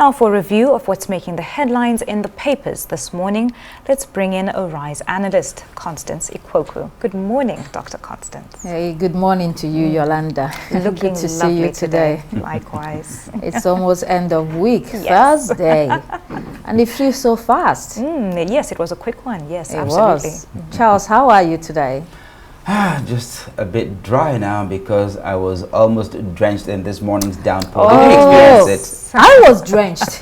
Now for a review of what's making the headlines in the papers this morning, let's bring in Arise analyst, Constance Ikwoku. Good morning, Dr. Constance. Hey, good morning to you, Yolanda. Looking good to see you today. Likewise. It's almost end of week, Yes. Thursday. And it flew so fast. Yes, it was a quick one. Yes, It absolutely. was. Charles, how are you today? Just a bit dry now because I was almost drenched in this morning's downpour. Oh, Did you experience it? I was drenched.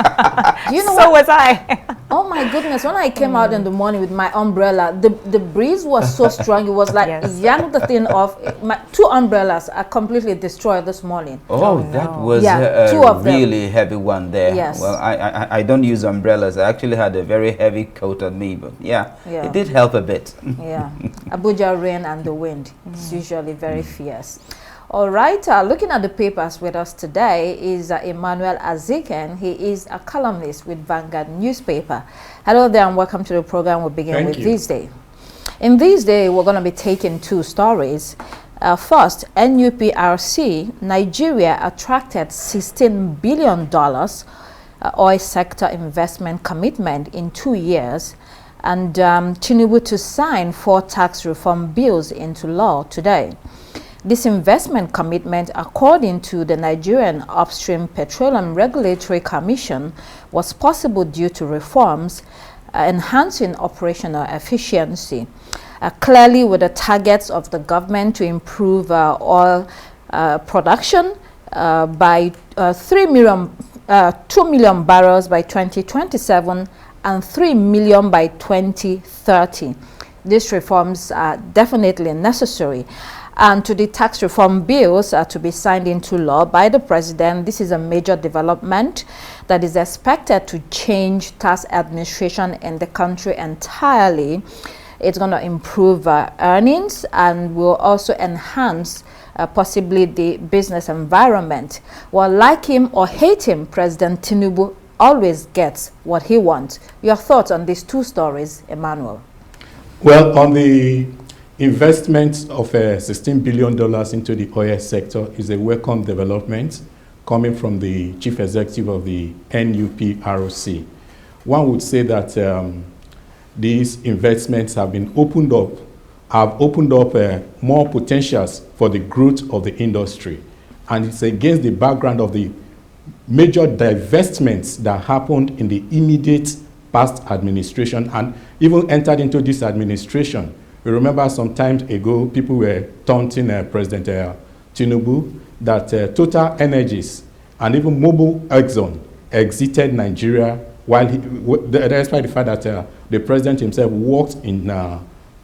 Do you know So what? was I. Oh my goodness, when I came out in the morning with my umbrella, the breeze was so strong, it was like Yes. yanked the thing off. My two umbrellas are completely destroyed this morning. Oh, no. that was Yeah, two a of them. really heavy one there. Yes. Well, I don't use umbrellas. I actually had a very heavy coat on me, but yeah. Yeah. It did help a bit. Yeah, Abuja rain and the wind. It's usually very fierce. All right, looking at the papers with us today is Emmanuel Aziken. He is a columnist with Vanguard newspaper. Hello there and welcome to the program. We'll begin with This Day. In This Day, we're going to be taking two stories. First, NUPRC, Nigeria attracted $16 billion oil sector investment commitment in 2 years, and Tinubu to sign 4 tax reform bills into law today. This investment commitment, according to the Nigerian Upstream Petroleum Regulatory Commission, was possible due to reforms enhancing operational efficiency. Clearly, with the targets of the government to improve oil production by 2 million barrels by 2027 and 3 million by 2030. These reforms are definitely necessary. And to the tax reform bills to be signed into law by the president, this is a major development that is expected to change tax administration in the country entirely. It's going to improve earnings and will also enhance possibly the business environment. Well, like him or hate him, President Tinubu always gets what he wants. Your thoughts on these two stories, Emmanuel? Well, on the investment of $16 billion into the oil sector is a welcome development coming from the chief executive of the NUPRC. One would say that these investments have been opened up more potentials for the growth of the industry. And it's against the background of the major divestments that happened in the immediate past administration and even entered into this administration. We remember some time ago, people were taunting President Tinubu that Total Energies and even Mobil Exxon exited Nigeria, while despite the fact that the president himself worked in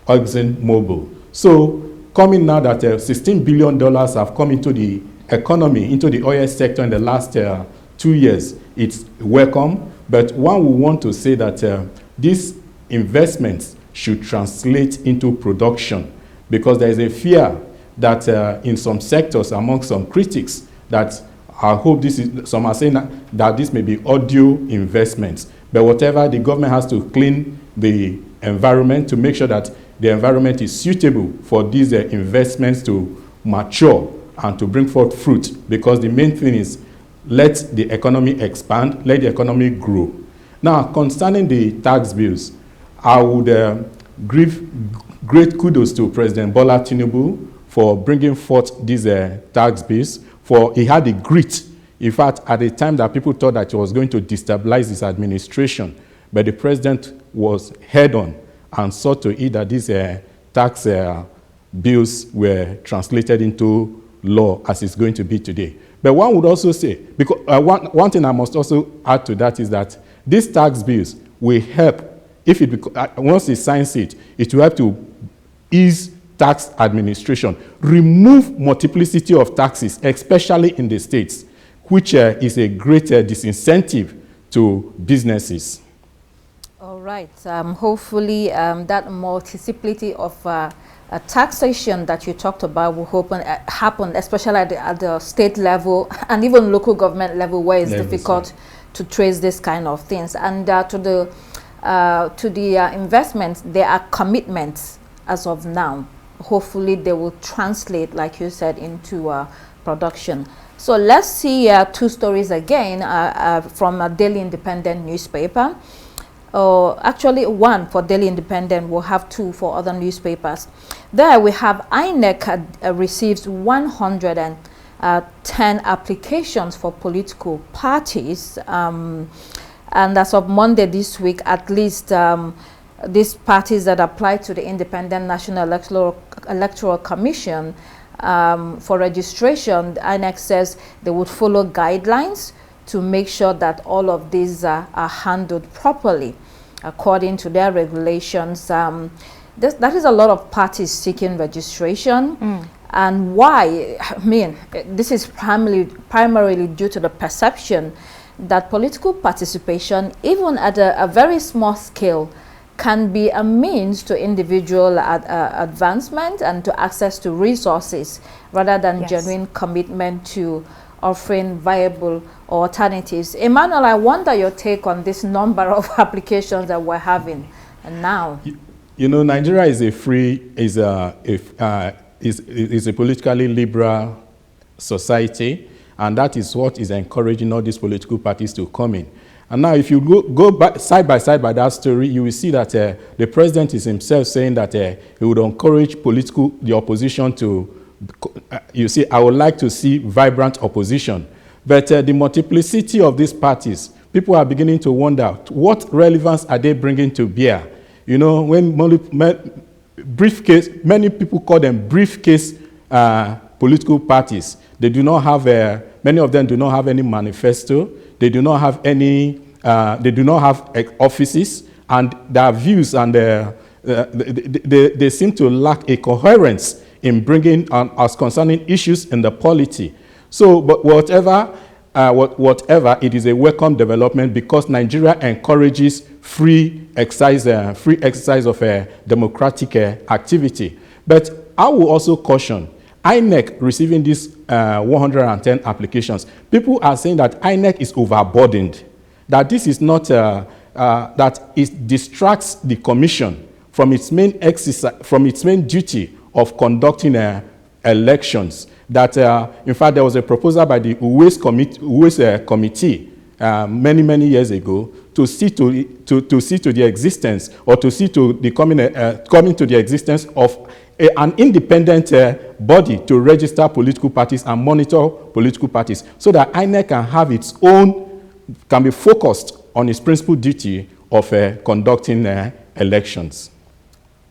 Exxon Mobil. So, coming now that $16 billion have come into the economy, into the oil sector in the last 2 years, it's welcome. But one will want to say that these investments should translate into production, because there is a fear that in some sectors among some critics that I hope this is, some are saying that this may be audio investments, but whatever, the government has to clean the environment to make sure that the environment is suitable for these investments to mature and to bring forth fruit, because the main thing is let the economy expand, let the economy grow. Now, concerning the tax bills, I would give great kudos to President Bola Tinubu for bringing forth these tax bills, for he had the grit. In fact, at the time that people thought that he was going to destabilize his administration, but the president was head-on and saw to it that these tax bills were translated into law as it's going to be today. But one would also say, because one thing I must also add to that is that these tax bills will help. If once he signs it, it will help to ease tax administration, remove multiplicity of taxes, especially in the states, which is a great disincentive to businesses. All right. Hopefully, that multiplicity of taxation that you talked about will happen, especially at the state level and even local government level, where it's difficult to trace this kind of things. And to the investments, there are commitments as of now. hopefully they will translate, like you said, into production. So let's see two stories again from a Daily Independent newspaper. Actually, one for Daily Independent. We'll have two for other newspapers. There we have INEC receives 110 applications for political parties. And as of Monday this week, at least these parties that apply to the Independent National Electoral Commission for registration, the INEC says they would follow guidelines to make sure that all of these are handled properly according to their regulations. That is a lot of parties seeking registration. And why? I mean, this is primarily due to the perception that political participation, even at a very small scale, can be a means to individual advancement and to access to resources rather than genuine commitment to offering viable alternatives. Emmanuel, I wonder your take on this number of applications that we're having now. You know, Nigeria is a politically liberal society, and that is what is encouraging all these political parties to come in. And now if you go back side by side by that story, you will see that the president is himself saying that he would encourage the opposition to, you see, I would like to see vibrant opposition. But the multiplicity of these parties, people are beginning to wonder, what relevance are they bringing to bear? You know, when many people call them briefcase political parties. They do not have, many of them do not have any manifesto. They do not have any, they do not have offices, and their views and they seem to lack a coherence in bringing us concerning issues in the polity. So, but whatever, it is a welcome development because Nigeria encourages free exercise of democratic activity. But I will also caution INEC receiving these 110 applications. People are saying that INEC is overburdened, that this is not, that it distracts the commission from its main exercise, from its main duty of conducting elections. That, in fact, there was a proposal by the Uwais committee many years ago to see to the existence, or to see to the coming to the existence of an independent body to register political parties and monitor political parties, so that INEC can have its own, can be focused on its principal duty of conducting elections.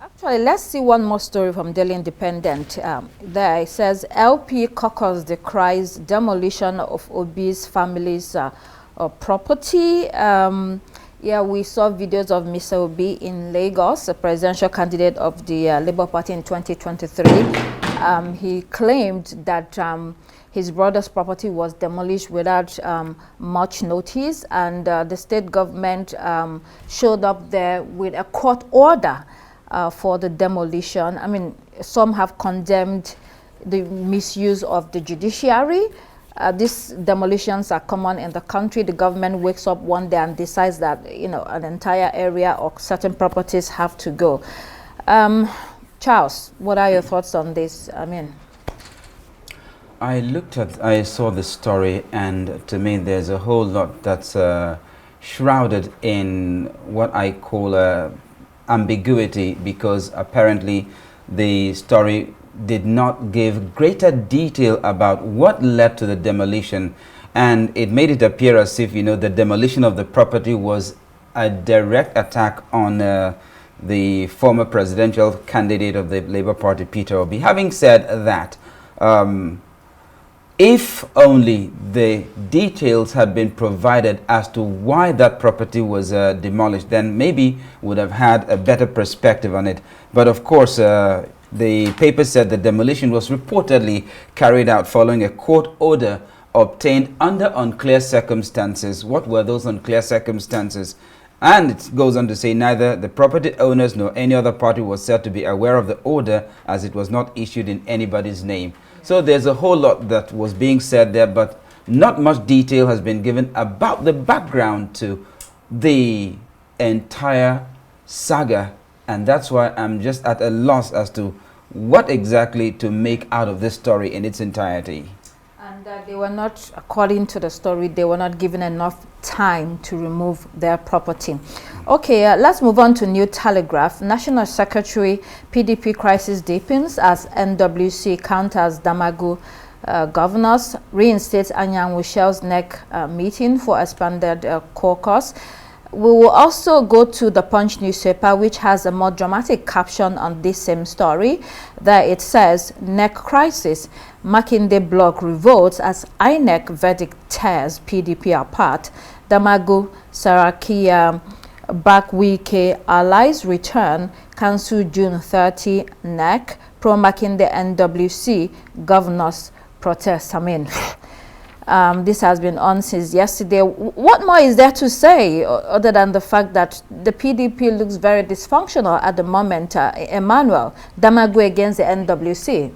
Actually, let's see one more story from Daily Independent. There it says, LP caucus decries demolition of obese families' property. Yeah, we saw videos of Mr. Obi in Lagos, a presidential candidate of the Labour Party in 2023. He claimed that his brother's property was demolished without much notice, and the state government showed up there with a court order for the demolition. I mean, some have condemned the misuse of the judiciary. These demolitions are common in the country. The government wakes up one day and decides that, you know, an entire area or certain properties have to go. Charles, what are your thoughts on this? I mean, I saw the story, and to me there's a whole lot that's shrouded in what I call ambiguity, because apparently the story did not give greater detail about what led to the demolition, and it made it appear as if, you know, the demolition of the property was a direct attack on the former presidential candidate of the Labour Party, Peter Obi. Having said that, if only the details had been provided as to why that property was demolished, then maybe would have had a better perspective on it. But of course, the paper said the demolition was reportedly carried out following a court order obtained under unclear circumstances. What were those unclear circumstances? And it goes on to say neither the property owners nor any other party was said to be aware of the order, as it was not issued in anybody's name. So there's a whole lot that was being said there, but not much detail has been given about the background to the entire saga. And that's why I'm just at a loss as to what exactly to make out of this story in its entirety? And they were not, according to the story, they were not given enough time to remove their property. Okay, let's move on to New Telegraph. National Secretary, PDP crisis deepens as NWC counters Damagu governors, reinstates Anyanwu Shell's NEC meeting for expanded caucus. We will also go to the Punch newspaper, which has a more dramatic caption on this same story. There it says, NEC crisis, Makinde bloc revolts as INEC verdict tears PDP apart. Damagu, Sarakia, Bakwike allies return, cancel June 30, NEC, pro-Makinde NWC, governors protest. I mean, this has been on since yesterday. What more is there to say other than the fact that the PDP looks very dysfunctional at the moment? Emmanuel, Damagu against the NWC.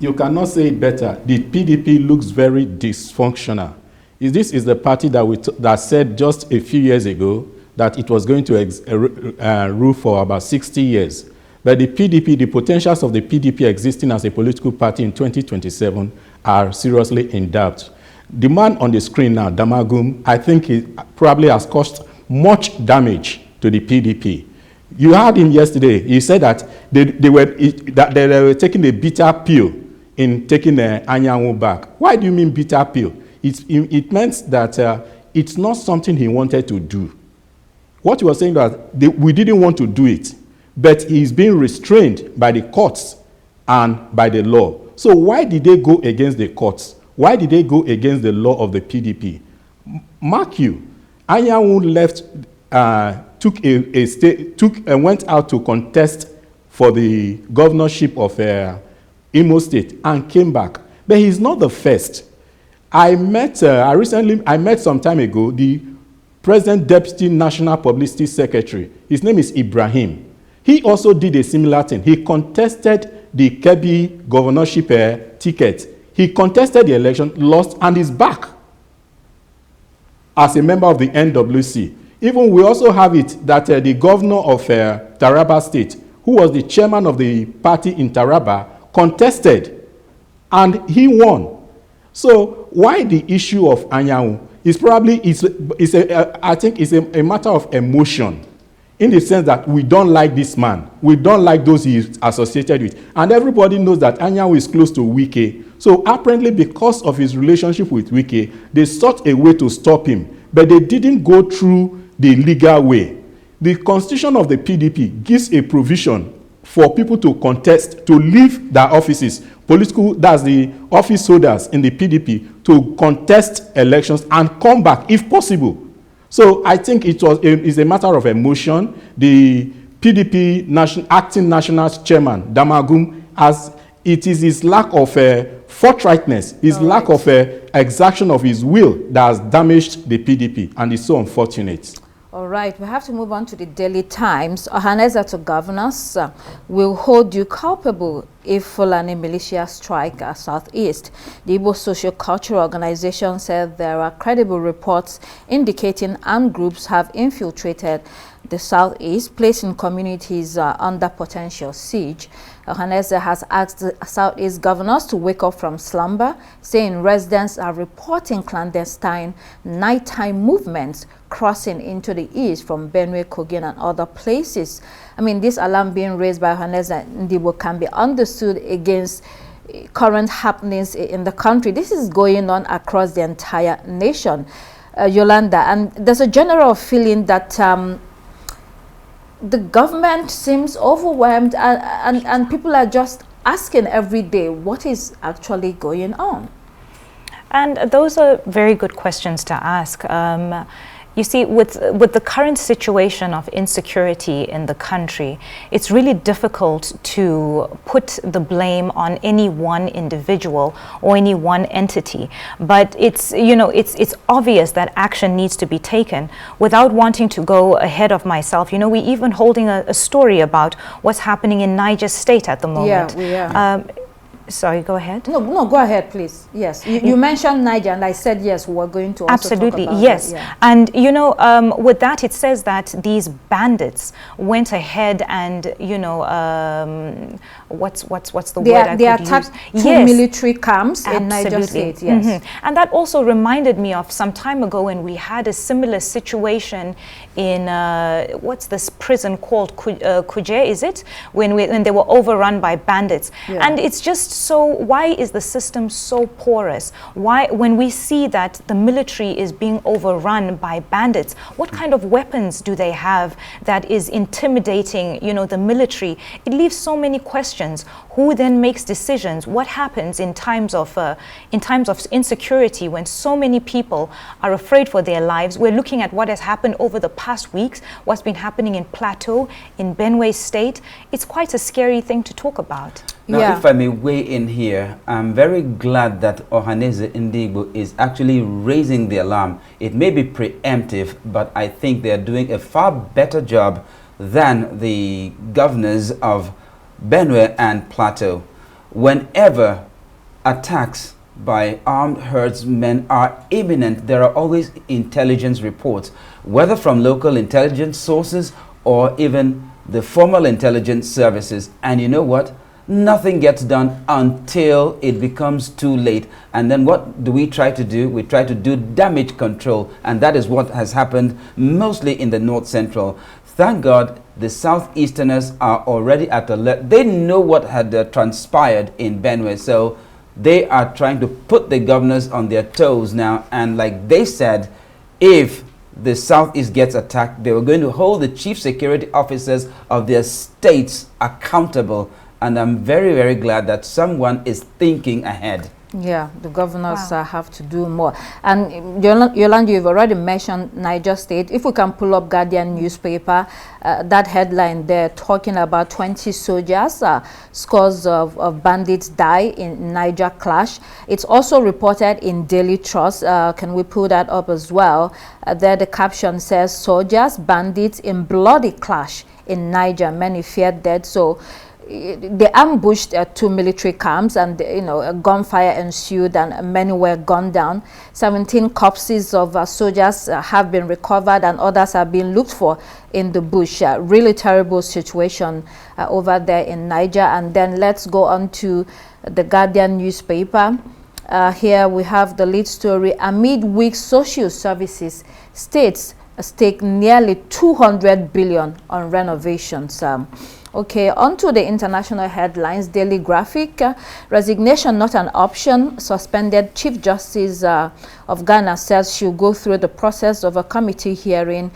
You cannot say it better. The PDP looks very dysfunctional. This is the party that said just a few years ago that it was going to rule for about 60 years. But the PDP, the potentials of the PDP existing as a political party in 2027 are seriously in doubt. The man on the screen now, Damagum, I think he probably has caused much damage to the PDP. You heard him yesterday. He said that they were taking a bitter pill in taking Anyanwu back. Why do you mean bitter pill? It meant that it's not something he wanted to do. What he was saying that we didn't want to do it, but he's being restrained by the courts and by the law. So why did they go against the courts? Why did they go against the law of the PDP? Mark you, Anyanwu left, went out to contest for the governorship of Imo State and came back. But he's not the first. I met some time ago the President Deputy National Publicity Secretary. His name is Ibrahim. He also did a similar thing. He contested the Kebbi governorship ticket. He contested the election, lost, and is back as a member of the NWC. Even we also have it that the governor of Taraba State, who was the chairman of the party in Taraba, contested, and he won. So why the issue of Anyanwu is probably, I think it's a matter of emotion, in the sense that we don't like this man. We don't like those he is associated with. And everybody knows that Anyanwu is close to Wike. So apparently because of his relationship with Wike, they sought a way to stop him. But they didn't go through the legal way. The constitution of the PDP gives a provision for people to contest, to leave their offices, that's the office holders in the PDP, to contest elections and come back if possible. So I think it's a matter of emotion. The PDP acting national chairman, Damagum, it is his lack of forthrightness, his lack of exaction of his will that has damaged the PDP, and it's so unfortunate. All right, we have to move on to the Daily Times. Ohaneza to governors will hold you culpable if Fulani militia strike southeast. The Igbo Socio-Cultural Organization said there are credible reports indicating armed groups have infiltrated the southeast, placing communities under potential siege. Ohaneze has asked the southeast governors to wake up from slumber, saying residents are reporting clandestine nighttime movements crossing into the east from Benue, Kogi, and other places. I mean, this alarm being raised by Ohaneze Ndibo can be understood against current happenings in the country. This is going on across the entire nation, Yolanda, and there's a general feeling that the government seems overwhelmed and people are just asking every day what is actually going on. And those are very good questions to ask. You see, with the current situation of insecurity in the country, it's really difficult to put the blame on any one individual or any one entity. But it's, you know, it's obvious that action needs to be taken. Without wanting to go ahead of myself, you know, we're even holding a story about what's happening in Niger State at the moment. Yeah, we are. Sorry, go ahead. No, go ahead, please. Yes, you mentioned Niger, and I said yes, we're going to also absolutely talk about yes. that, yeah. And you know, with that, it says that these bandits went ahead and what's the word I they could attacked use? two military camps in Niger Absolutely. State. Yes. And that also reminded me of some time ago when we had a similar situation in what's this prison called, Kuje, is it? When they were overrun by bandits. Yeah. And it's just so, why is the system so porous? Why, when we see that the military is being overrun by bandits, what kind of weapons do they have that is intimidating, you know, the military? It leaves so many questions. Who then makes decisions? What happens in times of insecurity when so many people are afraid for their lives? We're looking at what has happened over the past weeks, what's been happening in Plateau, in Benue State. It's quite a scary thing to talk about. Now, if I may weigh in here, I'm very glad that Ohaneze Ndigbo is actually raising the alarm. It may be preemptive, but I think they are doing a far better job than the governors of Benue and Plateau. Whenever attacks by armed herdsmen are imminent, there are always intelligence reports, whether from local intelligence sources or even the formal intelligence services. And you know what? Nothing gets done until it becomes too late. And then what do we try to do? We try to do damage control. And that is what has happened mostly in the North Central. Thank God the Southeasterners are already at alert. They know what had transpired in Benue. So they are trying to put the governors on their toes now. And like they said, if the Southeast gets attacked, they were going to hold the chief security officers of their states accountable. And I'm very, very glad that someone is thinking ahead. Yeah, the governors have to do more. And Yolanda, you've already mentioned Niger State. If we can pull up Guardian newspaper, that headline there talking about 20 soldiers, scores of bandits die in Niger clash. It's also reported in Daily Trust. Can we pull that up as well? There the caption says, soldiers, bandits in bloody clash in Niger, many feared dead. So they ambushed two military camps, and a gunfire ensued and many were gunned down. 17 corpses of soldiers have been recovered and others are being looked for in the bush. Really terrible situation over there in Niger. And then let's go on to the Guardian newspaper. Here we have the lead story. Amid weak social services, states stake nearly 200 billion on renovations. Okay, on to the international headlines. Daily Graphic, resignation not an option. Suspended Chief Justice of Ghana says she'll go through the process of a committee hearing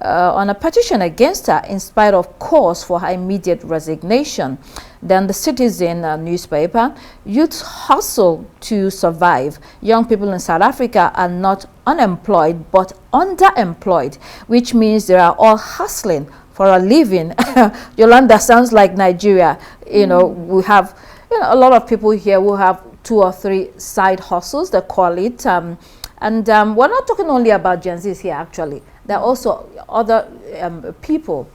on a petition against her in spite of calls for her immediate resignation. Then the Citizen newspaper, youth hustle to survive. Young people in South Africa are not unemployed but underemployed, which means they are all hustling for a living. Yolanda, sounds like Nigeria. We have a lot of people here who have 2 or 3 side hustles, they call it. And we're not talking only about Gen Zs here, actually. There are also other people,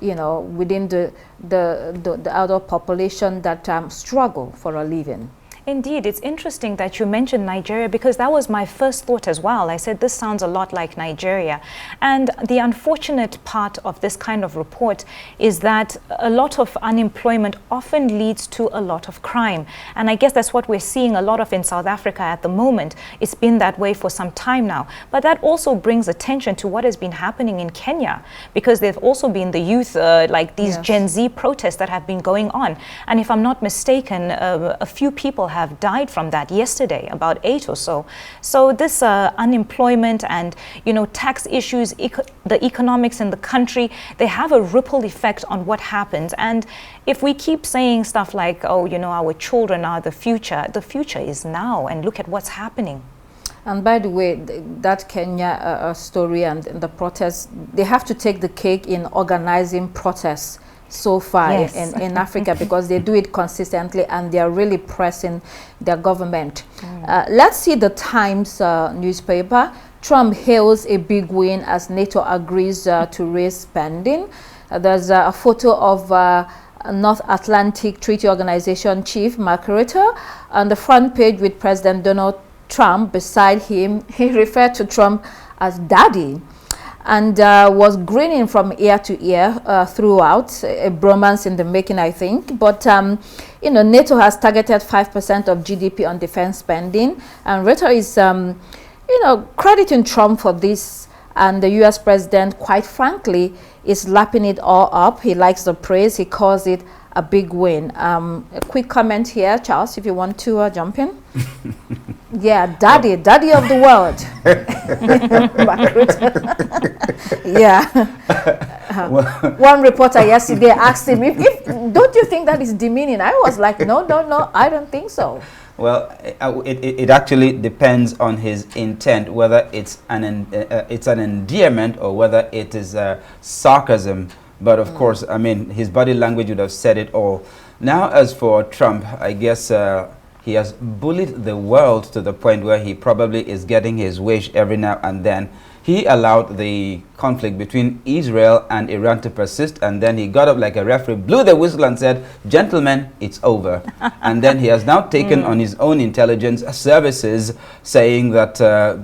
within the adult population that struggle for a living. Indeed, it's interesting that you mentioned Nigeria, because that was my first thought as well. I said, this sounds a lot like Nigeria. And the unfortunate part of this kind of report is that a lot of unemployment often leads to a lot of crime. And I guess that's what we're seeing a lot of in South Africa at the moment. It's been that way for some time now. But that also brings attention to what has been happening in Kenya, because there've also been the youth, like these Gen Z protests that have been going on. And if I'm not mistaken, a few people have died from that yesterday, about 8 or so. So this unemployment and tax issues, the economics in the country, they have a ripple effect on what happens. And if we keep saying stuff like, oh, our children are the future is now, and look at what's happening. And by the way, that Kenya story and the protests, they have to take the cake in organizing protests so far in Africa, because they do it consistently and they are really pressing their government. Let's see the Times newspaper. Trump hails a big win as NATO agrees to raise spending. There's a photo of North Atlantic Treaty Organization Chief Mark Rutte on the front page with President Donald Trump beside him. He referred to Trump as daddy. and was grinning from ear to ear throughout, a bromance in the making, I think. But, you know, NATO has targeted 5% of GDP on defense spending, and Reuters is, you know, crediting Trump for this, and the U.S. president, quite frankly, is lapping it all up. He likes the praise. He calls it a big win. A quick comment here, Charles, if you want to jump in. Yeah, daddy of the world. Yeah. One reporter yesterday asked him, if don't you think that is demeaning? I was like, no, I don't think so. Well, it actually depends on his intent, whether it's an endearment or whether it is sarcasm. But of course, I mean, his body language would have said it all. Now, as for Trump, I guess he has bullied the world to the point where he probably is getting his wish every now and then. He allowed the conflict between Israel and Iran to persist, and then he got up like a referee, blew the whistle and said, "Gentlemen, it's over." And then he has now taken on his own intelligence services, saying that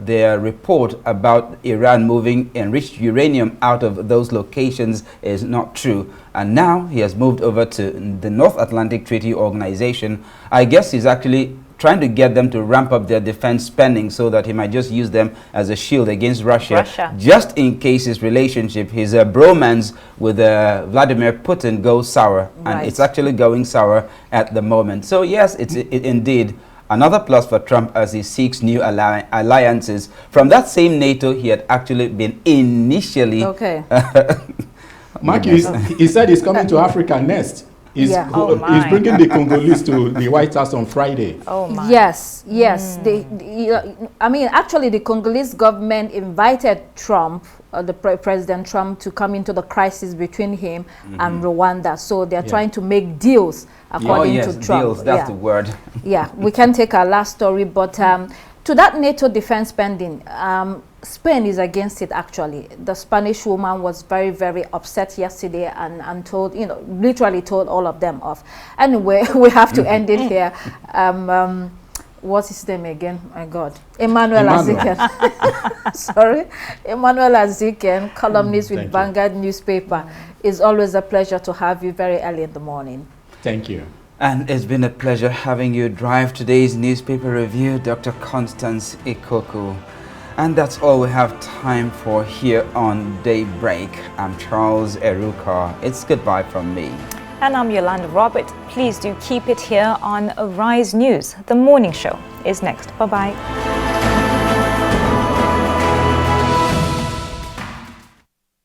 their report about Iran moving enriched uranium out of those locations is not true. And now he has moved over to the North Atlantic Treaty Organization. I guess he's actually trying to get them to ramp up their defense spending so that he might just use them as a shield against Russia. Just in case his relationship, his bromance with Vladimir Putin goes sour. Right. And it's actually going sour at the moment. So yes, it's indeed another plus for Trump as he seeks new alliances from that same NATO he had actually been initially. Okay. Mark, he said he's coming to Africa next. He's bringing the Congolese to the White House on Friday. Oh my. Yes. I mean, actually, the Congolese government invited Trump, President Trump, to come into the crisis between him and Rwanda. So they're trying to make deals, according to Trump. Deals, that's the word. Yeah, we can take our last story, but to that NATO defense spending, Spain is against it, actually. The Spanish woman was very, very upset yesterday and told, you know, literally told all of them off. Anyway, we have to end it here. What's his name again? My God. Emmanuel Aziken. Sorry. Emmanuel Aziken, columnist with Vanguard newspaper. It's always a pleasure to have you very early in the morning. Thank you. And it's been a pleasure having you drive today's newspaper review, Dr. Constance Ikoku. And that's all we have time for here on Daybreak. I'm Charles Eruka. It's goodbye from me. And I'm Yolanda Robert. Please do keep it here on Arise News. The morning show is next. Bye-bye.